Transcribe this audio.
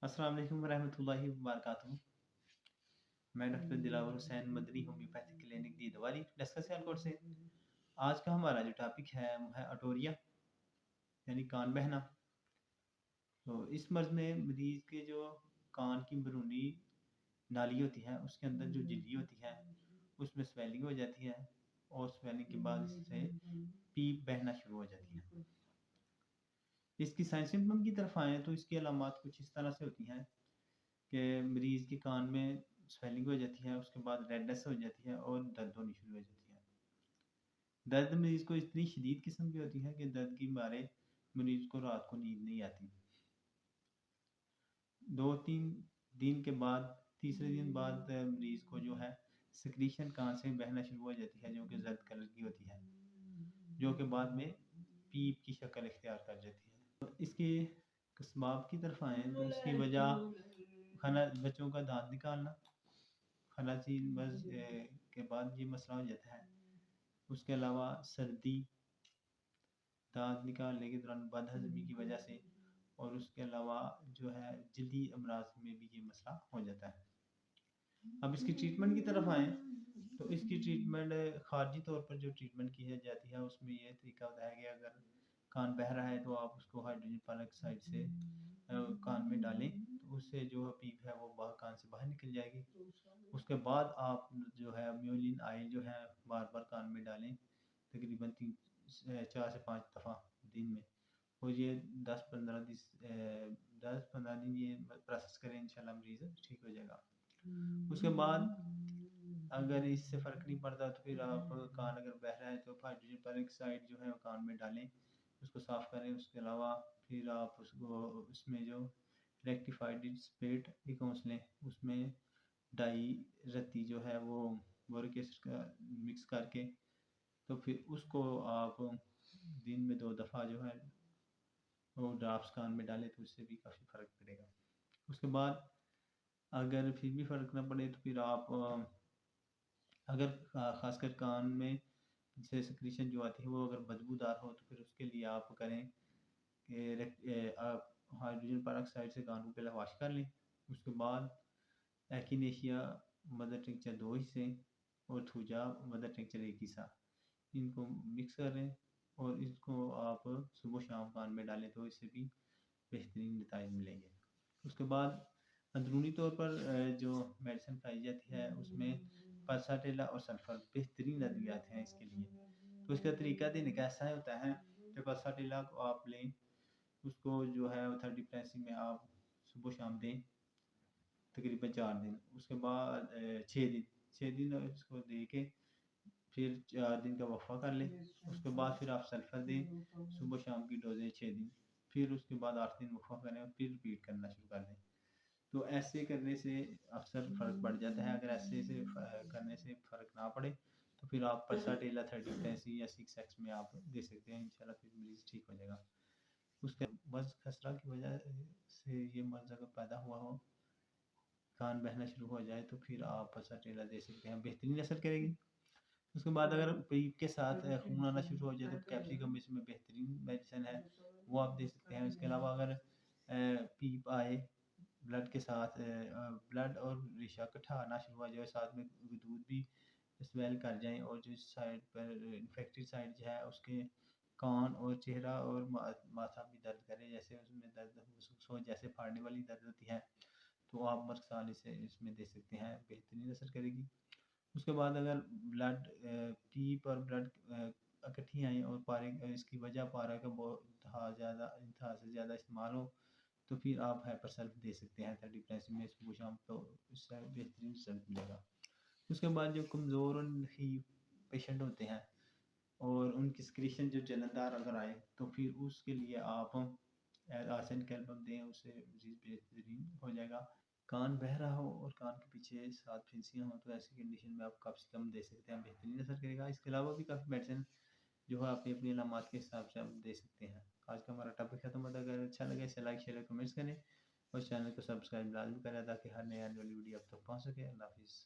अस्सलाम वालेकुम रहमतुल्लाहि व बरकातहू। मैं doctor Dilawar Hussain Madani homeopathic clinic Didwali Daska Sialkot से। आज का हमारा जो टॉपिक है वो है अटोरिया यानी कान बहना। तो इस मर्ज़ में मरीज़ के जो कान की अंदरूनी नाली होती है उसके अंदर जो झिल्ली होती है उसमें स्वेलिंग हो जाती है और स्वेलिंग के बाद इससे पीप बहना शुरू हो जाती है। इसकी साइन सिम्टम की तरफ आएँ तो इसकी अलामात कुछ इस तरह से होती हैं कि मरीज़ के कान में स्वेलिंग हो जाती है, उसके बाद रेडनेस हो जाती है और दर्द होनी शुरू हो जाती है। दर्द मरीज़ को इतनी शदीद किस्म की होती है कि दर्द के मारे मरीज़ को रात को नींद नहीं आती। 2-3 दिन के बाद, तीसरे दिन बाद मरीज़ को जो है सिक्रीशन कान से बहना शुरू हो जाती है जो कि ज़र्द कलर की होती है, जो कि बाद में पीप की शक्ल इख्तियार कर जाती है। तो इसके असबाब की तरफ आएँ तो इसकी वजह खाना बच्चों का दाँत निकालना, खनाज़ीन मर्ज़ के बाद ये मसला हो जाता है। उसके अलावा सर्दी, दाँत निकालने के दौरान बदहज़मी की वजह से और उसके अलावा जो है जल्दी अमराज में भी ये मसला हो जाता है। अब इसकी ट्रीटमेंट की तरफ आएँ तो इसकी ट्रीटमेंट ख़ारजी तौर पर जो ट्रीटमेंट की जाती है उसमें ये तरीका होता है कि अगर कान बह रहा है तो आप उसको हाइड्रोजन पेरोक्साइड से कान में डालें तो उससे जो पीप है वो कान से बाहर निकल जाएगी। उसके बाद आप जो है म्योलिन ऑयल जो है बार-बार कान में डालें तकरीबन 4 से 5 दफ़ा दिन में और ये 10-15 दिन ये प्रोसेस करें इंशाल्लाह मरीज़ ठीक हो जाएगा। उसके बाद अगर इससे फ़र्क नहीं पड़ता तो फिर आप कान अगर बह रहा है तो हाइड्रोजन पेरोक्साइड जो है वो कान में डालें, उसको साफ़ करें। उसके अलावा फिर आप उसको उसमें जो रेक्टिफाइड स्प्रेट की काउंसलें उसमें डाई रत्ती जो है वो बोरिक एसिड का मिक्स करके तो फिर उसको आप दिन में 2 दफ़ा जो है वो ड्रॉप्स कान में डालें तो उससे भी काफ़ी फ़र्क पड़ेगा। उसके बाद अगर फिर भी फ़र्क ना पड़े तो फिर आप अगर ख़ासकर कान में से सिक्रीशन जो आती है वो अगर बदबूदार हो तो फिर उसके लिए आप करें कि आप हाइड्रोजन पेरोक्साइड से कान को पहले वॉश कर लें। उसके बाद एक्किनेशिया मदर टिंचर 2 हिस्से और थूजा मदर टिंचर 1 हिस्सा इनको मिक्स करें और इसको आप सुबह शाम कान में डालें तो इससे भी बेहतरीन नताइज मिलेंगे। उसके बाद अंदरूनी तौर पर जो मेडिसिन खाई जाती है उसमें पल्साटेला और सल्फर बेहतरीन अद्वियात हैं इसके लिए। तो इसका तरीका देने का ऐसा होता है कि पल्साटेला को आप लें, उसको जो है 30 प्रेसी में आप सुबह शाम दें तकरीबन 4 दिन। उसके बाद 6 दिन इसको दे के फिर 4 दिन का वक़्फ़ा कर लें। उसके बाद फिर आप सल्फ़र दें, सुबह शाम की डोज़ें 6 दिन। फिर उसके बाद 8 दिन वक़्फ़ा करें और फिर रिपीट करना शुरू कर दें। तो ऐसे करने से अक्सर फ़र्क पड़ जाता है। अगर ऐसे से करने से फ़र्क ना पड़े तो फिर आप पल्साटेला 30 प्रेसी या 6x में आप दे सकते हैं। इंशाल्लाह फिर मरीज़ ठीक हो जाएगा। उसके बस खसरा की वजह से ये मर्ज़ अगर पैदा हुआ हो, कान बहना शुरू हो जाए तो फिर आप पल्साटेला दे सकते हैं, बेहतरीन असर करेगी। उसके बाद अगर पीप के साथ खून आना शुरू हो जाए तो कैप्सिकम इसमें बेहतरीन मेडिसिन है, वो आप दे सकते हैं। इसके अलावा अगर पीप आए ब्लड के साथ ब्लड और रेशा इकट्ठा आना शुरू हो जाए, साथ में दूध भी स्वेल कर जाएँ और जो साइड पर इन्फेक्टेड साइड जो है उसके कान और चेहरा और माथा भी दर्द करे, जैसे उसमें दर्द महसूस हो जैसे फाड़ने वाली दर्द होती है, तो आप मर्साल इसे इसमें दे सकते हैं, बेहतरीन असर करेगी। उसके बाद अगर ब्लड पीप और ब्लड इकट्ठी आएँ और पारे इसकी वजह पारा का बहुत इंतहा से ज़्यादा इस्तेमाल हो तो फिर आप हाइपरसल्फ दे सकते हैं 30 प्रेसी में सुबह शाम, तो इससे बेहतरीन रिज़ल्ट मिलेगा। उसके बाद जो कमज़ोर और नहीफ पेशेंट होते हैं और उनकी सिक्रीशन जो जलनदार अगर आए तो फिर उसके लिए आप आर्सेनिक कैल्शियम दें, उससे मज़ीद बेहतरीन हो जाएगा। कान बह रहा हो और कान के पीछे 7 फिंसियाँ हों तो ऐसी कंडीशन में आप कैप्सिकम दे सकते हैं, बेहतरीन असर करेगा। इसके अलावा भी काफ़ी मेडिसिन जो है अपनी अपनी अलामात के हिसाब से आप दे सकते हैं। आज का हमारा टॉपिक खत्म होता है। अगर अच्छा लगे इसे लाइक शेयर कमेंट्स करें और चैनल को सब्सक्राइब लाजमी करें ताकि हर नई आने वाली वीडियो आप तक पहुँच सके। अल्लाह हाफ़िज़।